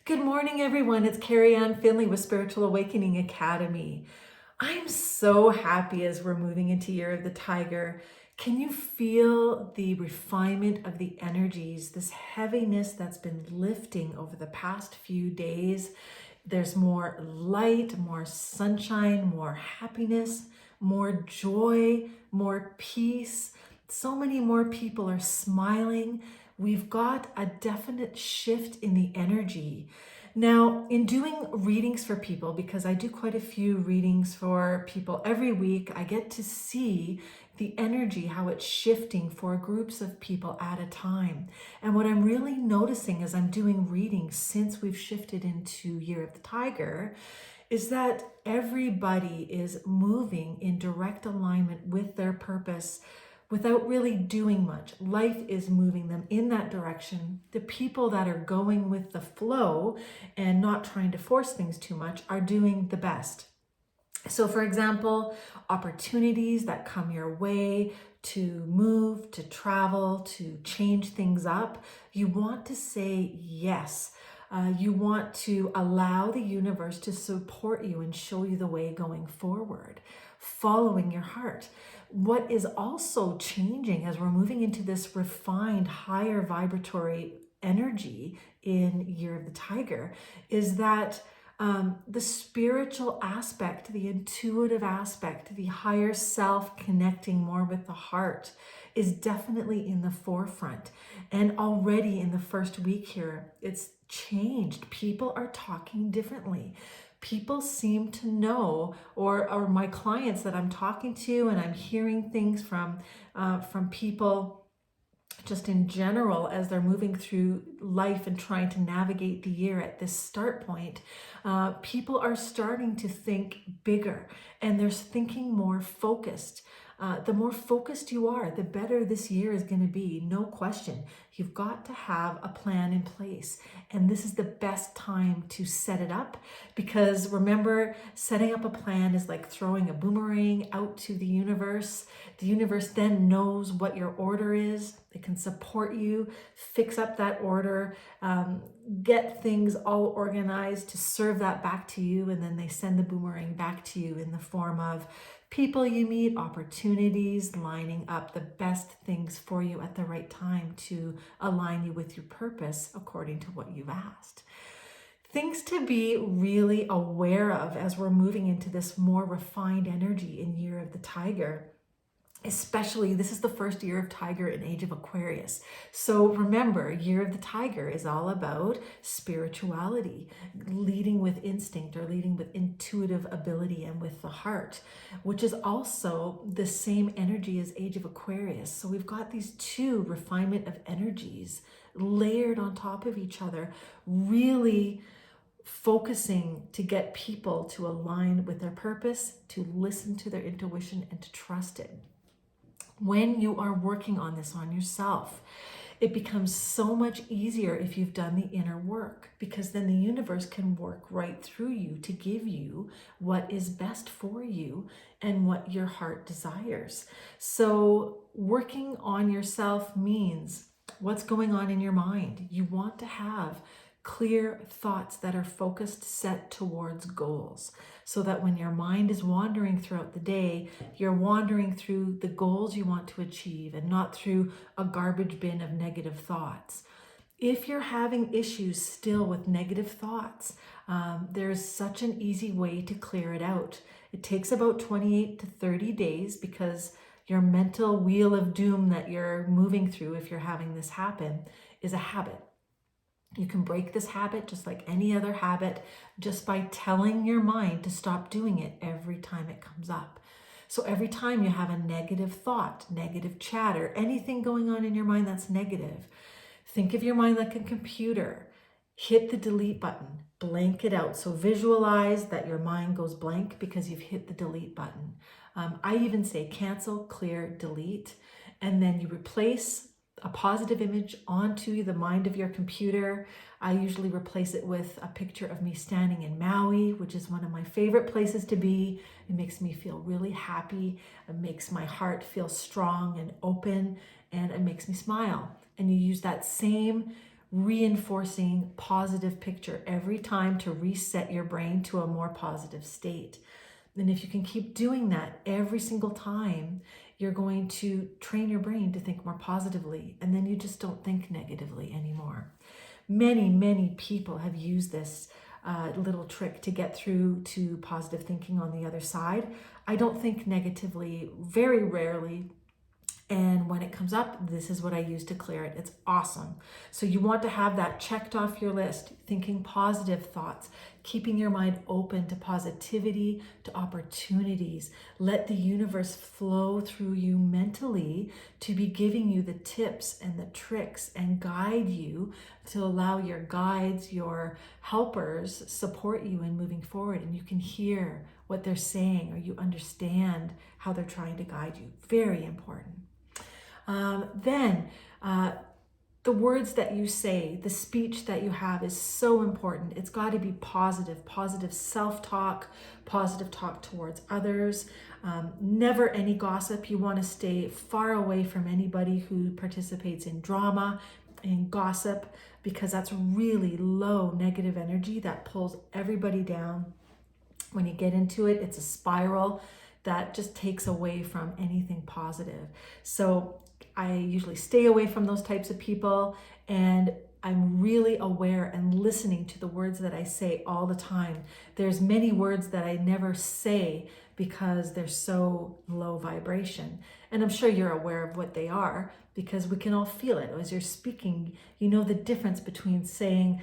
Good morning, everyone. It's Carrie Ann Finley with Spiritual Awakening Academy. I'm so happy as we're moving into Year of the Tiger. Can you feel the refinement of the energies, this heaviness that's been lifting over the past few days? There's more light, more sunshine, more happiness, more joy, more peace. So many more people are smiling. We've got a definite shift in the energy. Now, in doing readings for people, because I do quite a few readings for people every week, I get to see the energy, how it's shifting for groups of people at a time. And what I'm really noticing as I'm doing readings since we've shifted into Year of the Tiger is that everybody is moving in direct alignment with their purpose without really doing much. Life is moving them in that direction. The people that are going with the flow and not trying to force things too much are doing the best. So for example, opportunities that come your way to move, to travel, to change things up, you want to say yes. You want to allow the universe to support you and show you the way going forward, following your heart. What is also changing as we're moving into this refined, higher vibratory energy in Year of the Tiger is that the spiritual aspect, the intuitive aspect, the higher self connecting more with the heart is definitely in the forefront. And already in the first week here, it's changed. People are talking differently. People seem to know, or my clients that I'm talking to, and I'm hearing things from people just in general as they're moving through life and trying to navigate the year at this start point, people are starting to think bigger and they're thinking more focused. The more focused you are, the better this year is going to be, no question. You've got to have a plan in place. And this is the best time to set it up because remember, setting up a plan is like throwing a boomerang out to the universe. The universe then knows what your order is. It can support you, fix up that order, get things all organized to serve that back to you. And then they send the boomerang back to you in the form of people you meet, opportunities, lining up the best things for you at the right time to align you with your purpose according to what you've asked. Things to be really aware of as we're moving into this more refined energy in Year of the Tiger. Especially, this is the first year of Tiger in Age of Aquarius. So remember, Year of the Tiger is all about spirituality, leading with instinct or leading with intuitive ability and with the heart, which is also the same energy as Age of Aquarius. So we've got these two refinement of energies layered on top of each other, really focusing to get people to align with their purpose, to listen to their intuition, and to trust it. When you are working on this on yourself, it becomes so much easier if you've done the inner work because then the universe can work right through you to give you what is best for you and what your heart desires. So working on yourself means what's going on in your mind. You want to have clear thoughts that are focused, set towards goals, so that when your mind is wandering throughout the day, you're wandering through the goals you want to achieve and not through a garbage bin of negative thoughts. If you're having issues still with negative thoughts, there's such an easy way to clear it out. It takes about 28 to 30 days because your mental wheel of doom that you're moving through, if you're having this happen, is a habit. You can break this habit just like any other habit just by telling your mind to stop doing it every time it comes up. So every time you have a negative thought, negative chatter, anything going on in your mind that's negative, think of your mind like a computer. Hit the delete button, blank it out. So visualize that your mind goes blank because you've hit the delete button. I even say cancel, clear, delete, and then you replace a positive image onto the mind of your computer. I usually replace it with a picture of me standing in Maui, which is one of my favorite places to be. It makes me feel really happy. It makes my heart feel strong and open, and it makes me smile. And you use that same reinforcing positive picture every time to reset your brain to a more positive state. And if you can keep doing that every single time, you're going to train your brain to think more positively, and then you just don't think negatively anymore. Many, many people have used this little trick to get through to positive thinking on the other side. I don't think negatively, very rarely. And when it comes up, this is what I use to clear it. It's awesome. So you want to have that checked off your list, thinking positive thoughts, keeping your mind open to positivity, to opportunities. Let the universe flow through you mentally to be giving you the tips and the tricks and guide you to allow your guides, your helpers support you in moving forward. And you can hear what they're saying, or you understand how they're trying to guide you. Very important. The words that you say, the speech that you have is so important. It's got to be positive, positive self-talk, positive talk towards others. Never any gossip. You want to stay far away from anybody who participates in drama and gossip, because that's really low negative energy that pulls everybody down. When you get into it, it's a spiral that just takes away from anything positive. So I usually stay away from those types of people, and I'm really aware and listening to the words that I say all the time. There's many words that I never say because they're so low vibration. And I'm sure you're aware of what they are, because we can all feel it. As you're speaking, you know the difference between saying,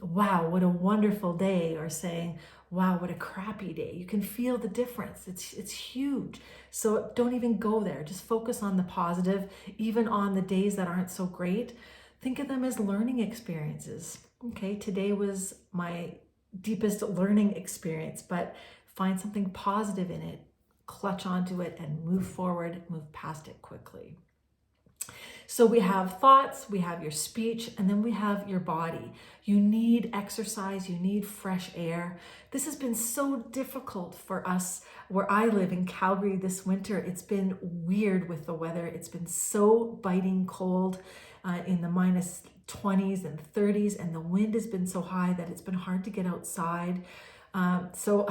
wow, what a wonderful day, or saying, wow, what a crappy day. You can feel the difference. It's huge. So don't even go there. Just focus on the positive, even on the days that aren't so great. Think of them as learning experiences. Okay, today was my deepest learning experience, but find something positive in it, clutch onto it, and move forward, move past it quickly. So we have thoughts, we have your speech, and then we have your body. You need exercise, you need fresh air. This has been so difficult for us where I live in Calgary this winter. It's been weird with the weather. It's been so biting cold in the minus 20s and 30s, and the wind has been so high that it's been hard to get outside. So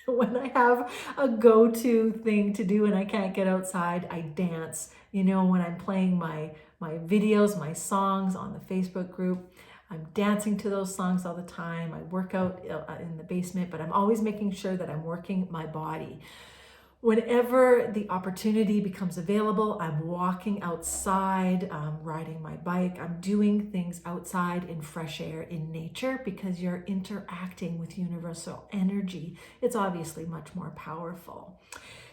when I have a go-to thing to do and I can't get outside, I dance. You know, when I'm playing my videos, my songs on the Facebook group, I'm dancing to those songs all the time. I work out in the basement, but I'm always making sure that I'm working my body. Whenever the opportunity becomes available, I'm walking outside, riding my bike. I'm doing things outside in fresh air, in nature, because you're interacting with universal energy. It's obviously much more powerful.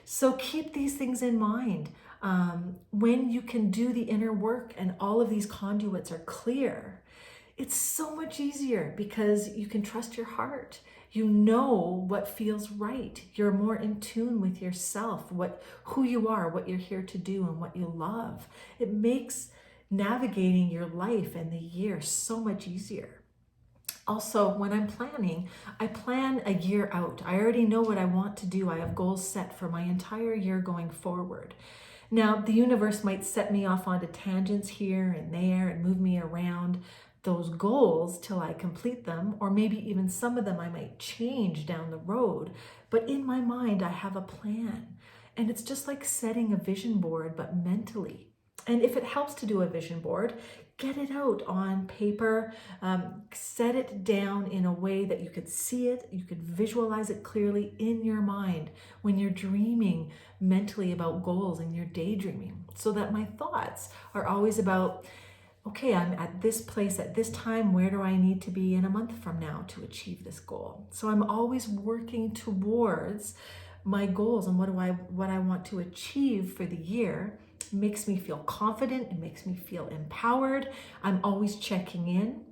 So keep these things in mind. When you can do the inner work and all of these conduits are clear, it's so much easier because you can trust your heart. You know what feels right. You're more in tune with yourself, who you are, what you're here to do, and what you love. It makes navigating your life and the year so much easier. Also, when I'm planning, I plan a year out. I already know what I want to do. I have goals set for my entire year going forward. Now, the universe might set me off onto tangents here and there and move me around those goals till I complete them, or maybe even some of them I might change down the road. But in my mind, I have a plan. And it's just like setting a vision board, but mentally. And if it helps to do a vision board, get it out on paper, set it down in a way that you could see it, you could visualize it clearly in your mind when you're dreaming mentally about goals and you're daydreaming. So that my thoughts are always about, okay, I'm at this place at this time, where do I need to be in a month from now to achieve this goal? So I'm always working towards my goals and what I want to achieve for the year. It makes me feel confident, it makes me feel empowered. I'm always checking in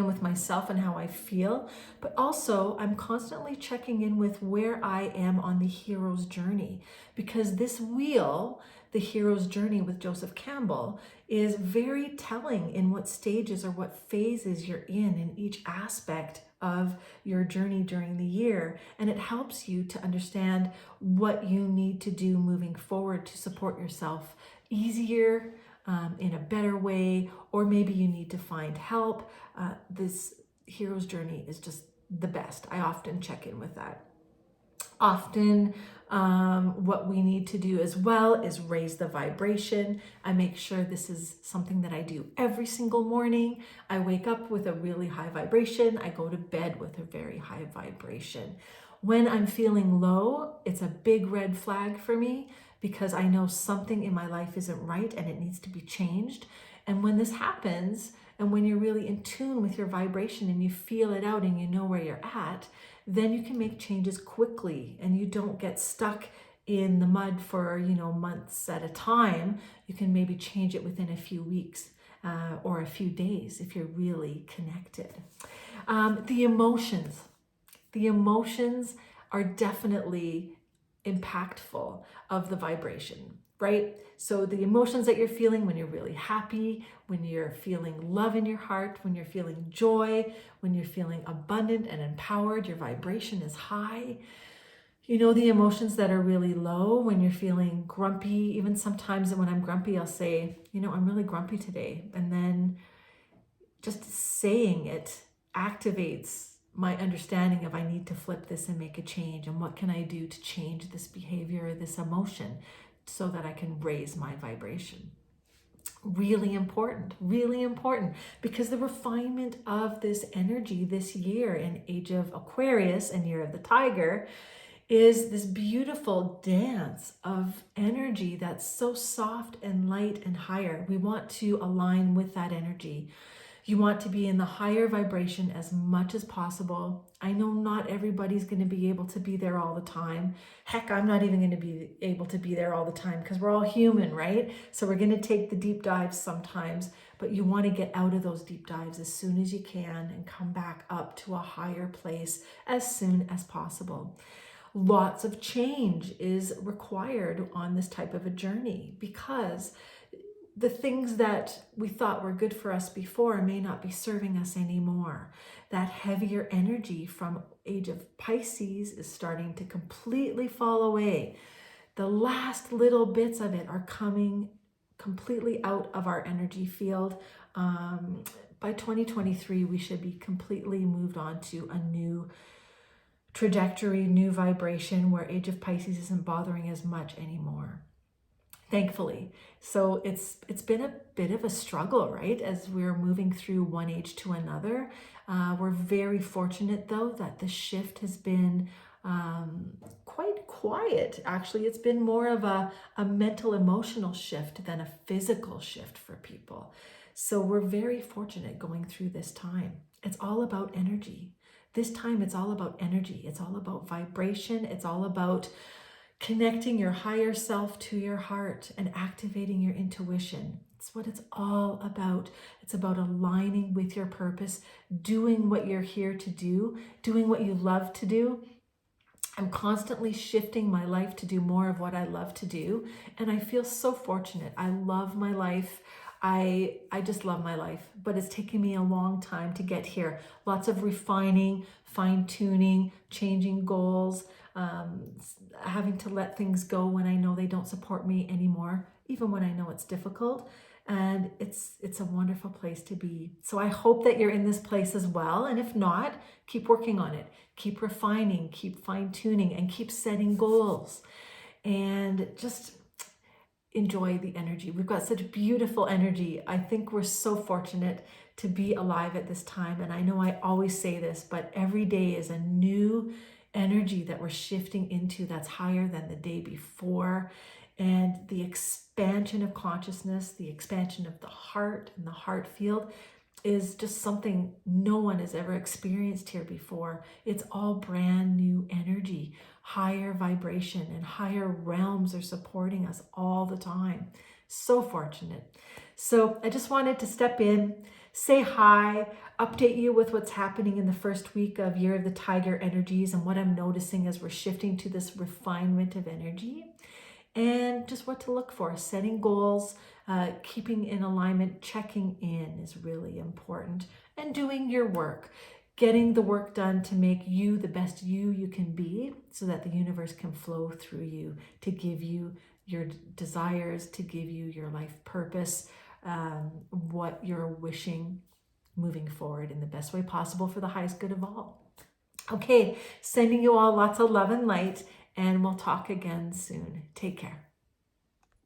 with myself and how I feel, but also I'm constantly checking in with where I am on the hero's journey, because this wheel, the hero's journey with Joseph Campbell, is very telling in what stages or what phases you're in each aspect of your journey during the year. And it helps you to understand what you need to do moving forward to support yourself easier, in a better way, or maybe you need to find help. This hero's journey is just the best. I often check in with that. Often, what we need to do as well is raise the vibration. I make sure this is something that I do every single morning. I wake up with a really high vibration. I go to bed with a very high vibration. When I'm feeling low, it's a big red flag for me because I know something in my life isn't right and it needs to be changed. And when this happens, and when you're really in tune with your vibration and you feel it out and you know where you're at, then you can make changes quickly and you don't get stuck in the mud for, months at a time. You can maybe change it within a few weeks or a few days if you're really connected. The emotions are definitely impactful of the vibration, right? So the emotions that you're feeling when you're really happy, when you're feeling love in your heart, when you're feeling joy, when you're feeling abundant and empowered, your vibration is high. The emotions that are really low, when you're feeling grumpy. Even sometimes when I'm grumpy, I'll say, I'm really grumpy today. And then just saying it activates my understanding of I need to flip this and make a change. And what can I do to change this behavior or this emotion so that I can raise my vibration? Really important, because the refinement of this energy this year in Age of Aquarius and Year of the Tiger is this beautiful dance of energy that's so soft and light and higher. We want to align with that energy. You want to be in the higher vibration as much as possible. I know not everybody's going to be able to be there all the time. Heck, I'm not even going to be able to be there all the time because we're all human, right? So we're going to take the deep dives sometimes, but you want to get out of those deep dives as soon as you can and come back up to a higher place as soon as possible. Lots of change is required on this type of a journey because the things that we thought were good for us before may not be serving us anymore. That heavier energy from Age of Pisces is starting to completely fall away. The last little bits of it are coming completely out of our energy field. By 2023, we should be completely moved on to a new trajectory, new vibration where Age of Pisces isn't bothering as much anymore. Thankfully. So it's been a bit of a struggle, right? As we're moving through one age to another. We're very fortunate though that the shift has been quite quiet. Actually, it's been more of a mental, emotional shift than a physical shift for people. So we're very fortunate going through this time. It's all about energy. This time it's all about energy. It's all about vibration. It's all about connecting your higher self to your heart and activating your intuition. It's what it's all about. It's about aligning with your purpose, doing what you're here to do, doing what you love to do. I'm constantly shifting my life to do more of what I love to do. And I feel so fortunate. I love my life. I just love my life, but it's taken me a long time to get here. Lots of refining, fine tuning, changing goals, having to let things go when I know they don't support me anymore, even when I know it's difficult. And it's a wonderful place to be. So I hope that you're in this place as well. And if not, keep working on it. Keep refining, keep fine tuning, and keep setting goals. And just enjoy the energy. We've got such beautiful energy. I think we're so fortunate to be alive at this time. And I know I always say this, but every day is a new energy that we're shifting into that's higher than the day before. And the expansion of consciousness, the expansion of the heart and the heart field is just something no one has ever experienced here before. It's all brand new energy, higher vibration, and higher realms are supporting us all the time. So fortunate. So I just wanted to step in, say hi, update you with what's happening in the first week of Year of the Tiger energies and what I'm noticing as we're shifting to this refinement of energy. And just what to look for, setting goals, keeping in alignment, checking in is really important, and doing your work, getting the work done to make you the best you can be so that the universe can flow through you to give you your desires, to give you your life purpose, what you're wishing moving forward in the best way possible for the highest good of all. Okay, sending you all lots of love and light, and we'll talk again soon. Take care.